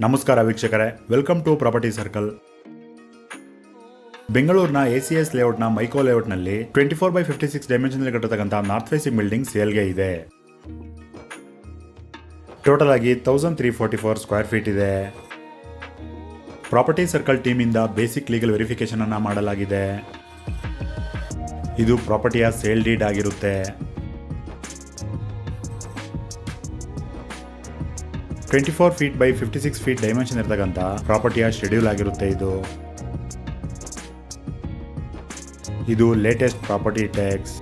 ನಮಸ್ಕಾರ ವೀಕ್ಷಕರೇ, welcome to property circle. ಬೆಂಗಳೂರಿನ ACS ಲೇಔಟ್ನ ಮೈಕೋ ಲೇಔಟ್ನಲ್ಲಿ 24/56 ಡೈಮೆನ್ಷನ್ ಕಟ್ಟತಕ್ಕಂಥ ನಾರ್ತ್ ಫೇಸಿಂಗ್ ಬಿಲ್ಡಿಂಗ್ ಸೇಲ್ಗೆ ಇದೆ. ಟೋಟಲ್ ಆಗಿ 1344 ಸ್ಕ್ವೇರ್ ಫೀಟ್ ಇದೆ. ಪ್ರಾಪರ್ಟಿ ಸರ್ಕಲ್ ಟೀಮಿಂದ ಬೇಸಿಕ್ ಲೀಗಲ್ ವೆರಿಫಿಕೇಶನ್ ಅನ್ನು ಮಾಡಲಾಗಿದೆ. ಇದು ಪ್ರಾಪರ್ಟಿಯ ಸೇಲ್ ಡೀಡ್ ಆಗಿರುತ್ತೆ. 24 ಫೀಟ್ ಬೈ 56 ಫೀಟ್ ಡೈಮೆನ್ಷನ್ ಇರತಕ್ಕಂಥ ಪ್ರಾಪರ್ಟಿಯ ಶೆಡ್ಯೂಲ್ ಆಗಿರುತ್ತೆ. ಇದು ಲೇಟೆಸ್ಟ್ ಪ್ರಾಪರ್ಟಿ ಟ್ಯಾಕ್ಸ್.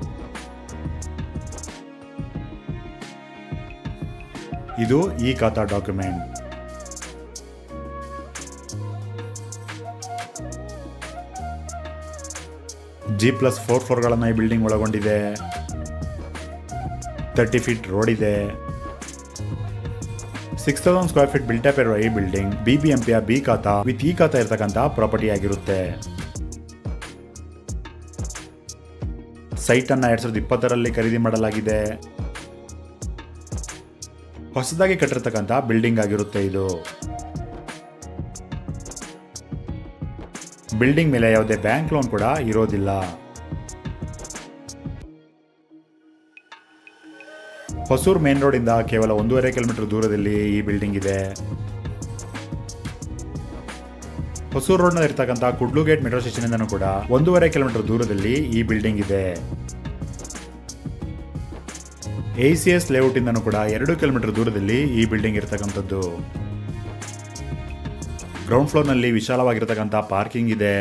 ಇದು ಈ ಖಾತಾ ಡಾಕ್ಯುಮೆಂಟ್. G+4 ಫ್ಲೋರ್ಗಳನ್ನು ಈ ಬಿಲ್ಡಿಂಗ್ ಒಳಗೊಂಡಿದೆ. 30 ಫೀಟ್ ರೋಡ್ ಇದೆ. 6000 ಸ್ಕ್ವೇರ್ ಫೀಟ್ ಬಿಲ್ಟ್ ಅಪ್ ಇರುವ ಈ ಬಿಲ್ಡಿಂಗ್ BBMPಯ ಬಿ ಖಾತಾ ವಿತ್ ಈ ಖಾತಾ ಇರತಕ್ಕಂಥ ಪ್ರಾಪರ್ಟಿ ಆಗಿರುತ್ತೆ. ಸೈಟ್ ಅನ್ನ 2020ರಲ್ಲಿ ಖರೀದಿ ಮಾಡಲಾಗಿದೆ. ಹೊಸದಾಗಿ ಕಟ್ಟಿರತಕ್ಕಂಥ ಬಿಲ್ಡಿಂಗ್ ಆಗಿರುತ್ತೆ. ಇದು ಬಿಲ್ಡಿಂಗ್ ಮೇಲೆ ಯಾವುದೇ ಬ್ಯಾಂಕ್ ಲೋನ್ ಕೂಡ ಇರೋದಿಲ್ಲ. ಹೊಸೂರು ಮೇನ್ ರೋಡ್ ಇಂದ ಕೇವಲ 1.5 ಕಿಲೋಮೀಟರ್ ದೂರದಲ್ಲಿ ಈ ಬಿಲ್ಡಿಂಗ್ ಇದೆ. ಹೊಸೂರು ರೋಡ್ ನಲ್ಲಿ ಇರತಕ್ಕಂಥ ಕುಡ್ಲು ಗೇಟ್ ಮೆಟ್ರೋ ಸ್ಟೇಷನ್ ಇಂದನೂ ಕೂಡ 1.5 ಕಿಲೋಮೀಟರ್ ದೂರದಲ್ಲಿ ಈ ಬಿಲ್ಡಿಂಗ್ ಇದೆ. ACS ಲೇಔಟ್ ಇಂದನೂ ಕೂಡ 2 ಕಿಲೋಮೀಟರ್ ದೂರದಲ್ಲಿ ಈ ಬಿಲ್ಡಿಂಗ್ ಇರತಕ್ಕಂಥದ್ದು. ಗ್ರೌಂಡ್ ಫ್ಲೋರ್ ನಲ್ಲಿ ವಿಶಾಲವಾಗಿರತಕ್ಕಂಥ ಪಾರ್ಕಿಂಗ್ ಇದೆ.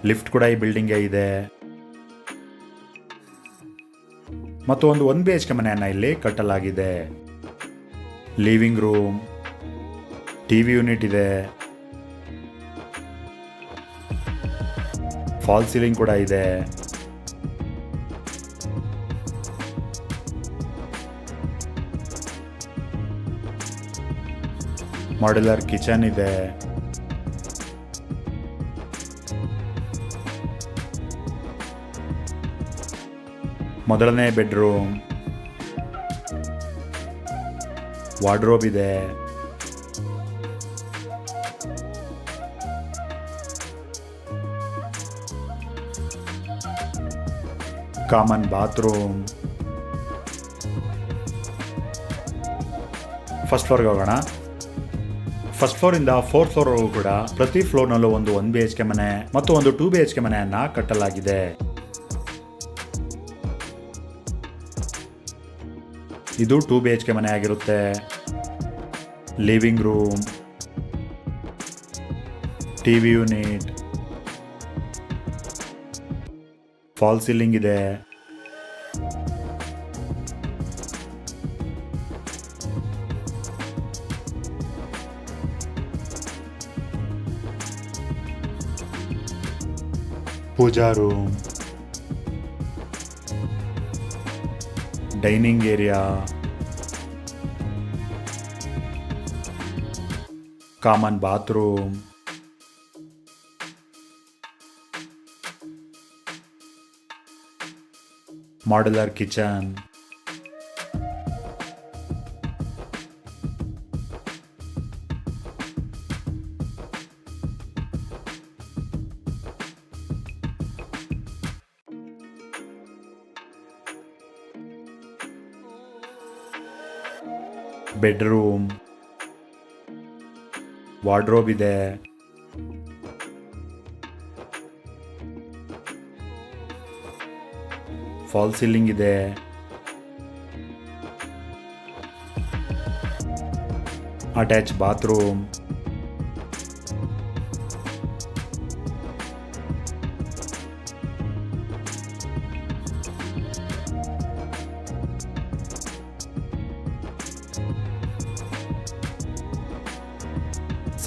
ಲಿಫ್ಟ್ ಕೂಡ ಈ ಬಿಲ್ಡಿಂಗ್ ಇದೆ. ಮತ್ತು ಒಂದು 1 BHK ಮನೆಯನ್ನ ಇಲ್ಲಿ ಕಟ್ಟಲಾಗಿದೆ. ಲಿವಿಂಗ್ ರೂಮ್, ಟಿವಿ ಯೂನಿಟ್ ಇದೆ. ಫಾಲ್ ಸೀಲಿಂಗ್ ಕೂಡ ಇದೆ. ಮಾಡ್ಯುಲರ್ ಕಿಚನ್ ಇದೆ. ಮೊದಲನೇ ಬೆಡ್ರೂಮ್, ವಾರ್ಡ್ರೋಬ್ ಇದೆ. Common bathroom. ಫಸ್ಟ್ ಫ್ಲೋರ್ಗೆ ಹೋಗೋಣ. ಫಸ್ಟ್ ಫ್ಲೋರ್ ಇಂದ 4th ಫ್ಲೋರ್ ವರೆಗೂ ಕೂಡ ಪ್ರತಿ ಫ್ಲೋರ್ ನಲ್ಲೂ ಒಂದು 1 BHK ಮನೆ ಮತ್ತು ಒಂದು 2 BHK ಮನೆಯನ್ನ ಕಟ್ಟಲಾಗಿದೆ. ಇದು 2 BHK ಮನೆ ಆಗಿರುತ್ತೆ. Living room, TV unit, fall ceiling ಇದೆ. Puja room, dining area, common bathroom, modular kitchen, bedroom, wardrobe ಇದೆ. ಫಾಲ್ ಸೀಲಿಂಗ್ ಇದೆ. Attach bathroom,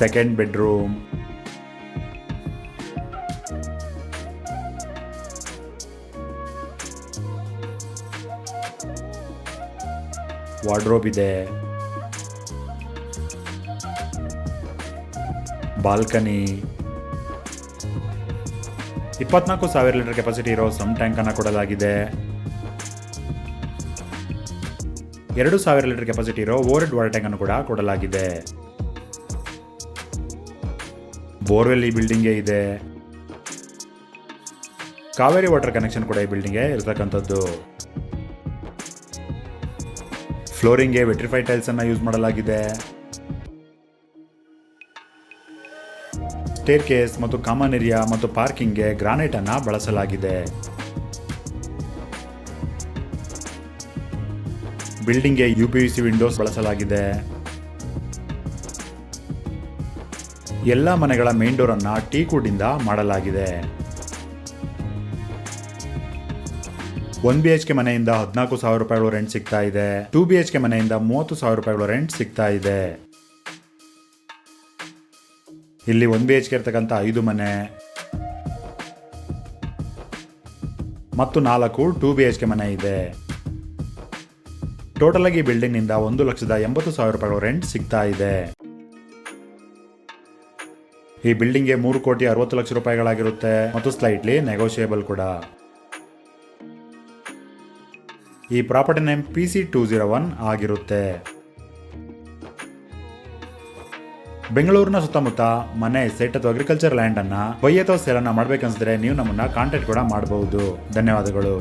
Second bedroom, wardrobe ಇದೆ, ಬಾಲ್ಕನಿ, 24,000 ಲೀಟರ್ ಕೆಪಾಸಿಟಿ ಇರೋ ಸಮ್ ಟ್ಯಾಂಕ್ ಅನ್ನು ಕೊಡಲಾಗಿದೆ. 2,000 ಲೀಟರ್ ಕೆಪಾಸಿಟಿ ಇರೋ ಓವರ್ ಹೆಡ್ ವಾಟರ್ ಟ್ಯಾಂಕ್ ಅನ್ನು ಕೂಡ ಕೊಡಲಾಗಿದೆ. ಬೋರ್ವೆಲ್ ಈ ಬಿಲ್ಡಿಂಗ್ಗೆ ಇದೆ. ಕಾವೇರಿ ವಾಟರ್ ಕನೆಕ್ಷನ್ ಕೂಡ ಈ ಬಿಲ್ಡಿಂಗ್ಗೆ ಇರತಕ್ಕಂಥದ್ದು. ಫ್ಲೋರಿಂಗ್ಗೆ ವೆಟ್ರಿಫೈಡ್ ಟೈಲ್ಸ್ ಅನ್ನು ಯೂಸ್ ಮಾಡಲಾಗಿದೆ. ಸ್ಟೇರ್ ಕೇಸ್ ಮತ್ತು ಕಾಮನ್ ಏರಿಯಾ ಮತ್ತು ಪಾರ್ಕಿಂಗ್ಗೆ ಗ್ರಾನೈಟ್ ಅನ್ನು ಬಳಸಲಾಗಿದೆ. ಬಿಲ್ಡಿಂಗ್ಗೆ UPVC ವಿಂಡೋಸ್ ಬಳಸಲಾಗಿದೆ. ಎಲ್ಲ ಮನೆಗಳ ಮೇನ್ ಡೋರ್ ಅನ್ನ ಟೀಕ್ ಇಂದ ಮಾಡಲಾಗಿದೆ. 1 BHK ಮನೆಯಿಂದ 14,000 ರೂಪಾಯಿಗಳು ರೆಂಟ್ ಸಿಗ್ತಾ ಇದೆ. 2 BHK ಮನೆಯಿಂದ 30,000 ರೂಪಾಯಿಗಳು ರೆಂಟ್ ಸಿಗ್ತಾ ಇದೆ. ಇಲ್ಲಿ 1 BHK ಇರ್ತಕ್ಕಂಥ 5 ಮನೆ ಮತ್ತು 4 2 BHK ಮನೆ ಇದೆ. ಟೋಟಲ್ ಆಗಿ ಬಿಲ್ಡಿಂಗ್ ನಿಂದ 1,80,000 ರೂಪಾಯಿಗಳು ರೆಂಟ್ ಸಿಗ್ತಾ ಇದೆ. ಈ ಬಿಲ್ಡಿಂಗ್ಗೆ 3,60,00,000 ರೂಪಾಯಿಗಳಾಗಿರುತ್ತೆ ಮತ್ತು ಸ್ಲೈಟ್ಲಿ ನೆಗೋಷಿಯೇಬಲ್ ಕೂಡ. ಈ ಪ್ರಾಪರ್ಟಿ ನೇಮ್ PC201 ಆಗಿರುತ್ತೆ. ಬೆಂಗಳೂರಿನ ಸುತ್ತಮುತ್ತ ಮನೆ, ಸೈಟ್ ಅಥವಾ ಅಗ್ರಿಕಲ್ಚರ್ ಲ್ಯಾಂಡ್ ಅನ್ನ ಬೈ ಅಥವಾ ಸೇಲ್ ಅನ್ನ ಮಾಡ್ಬೇಕನ್ಸಿದ್ರೆ ನೀವು ನಮ್ಮನ್ನ ಕಾಂಟ್ಯಾಕ್ಟ್ ಕೂಡ ಮಾಡಬಹುದು. ಧನ್ಯವಾದಗಳು.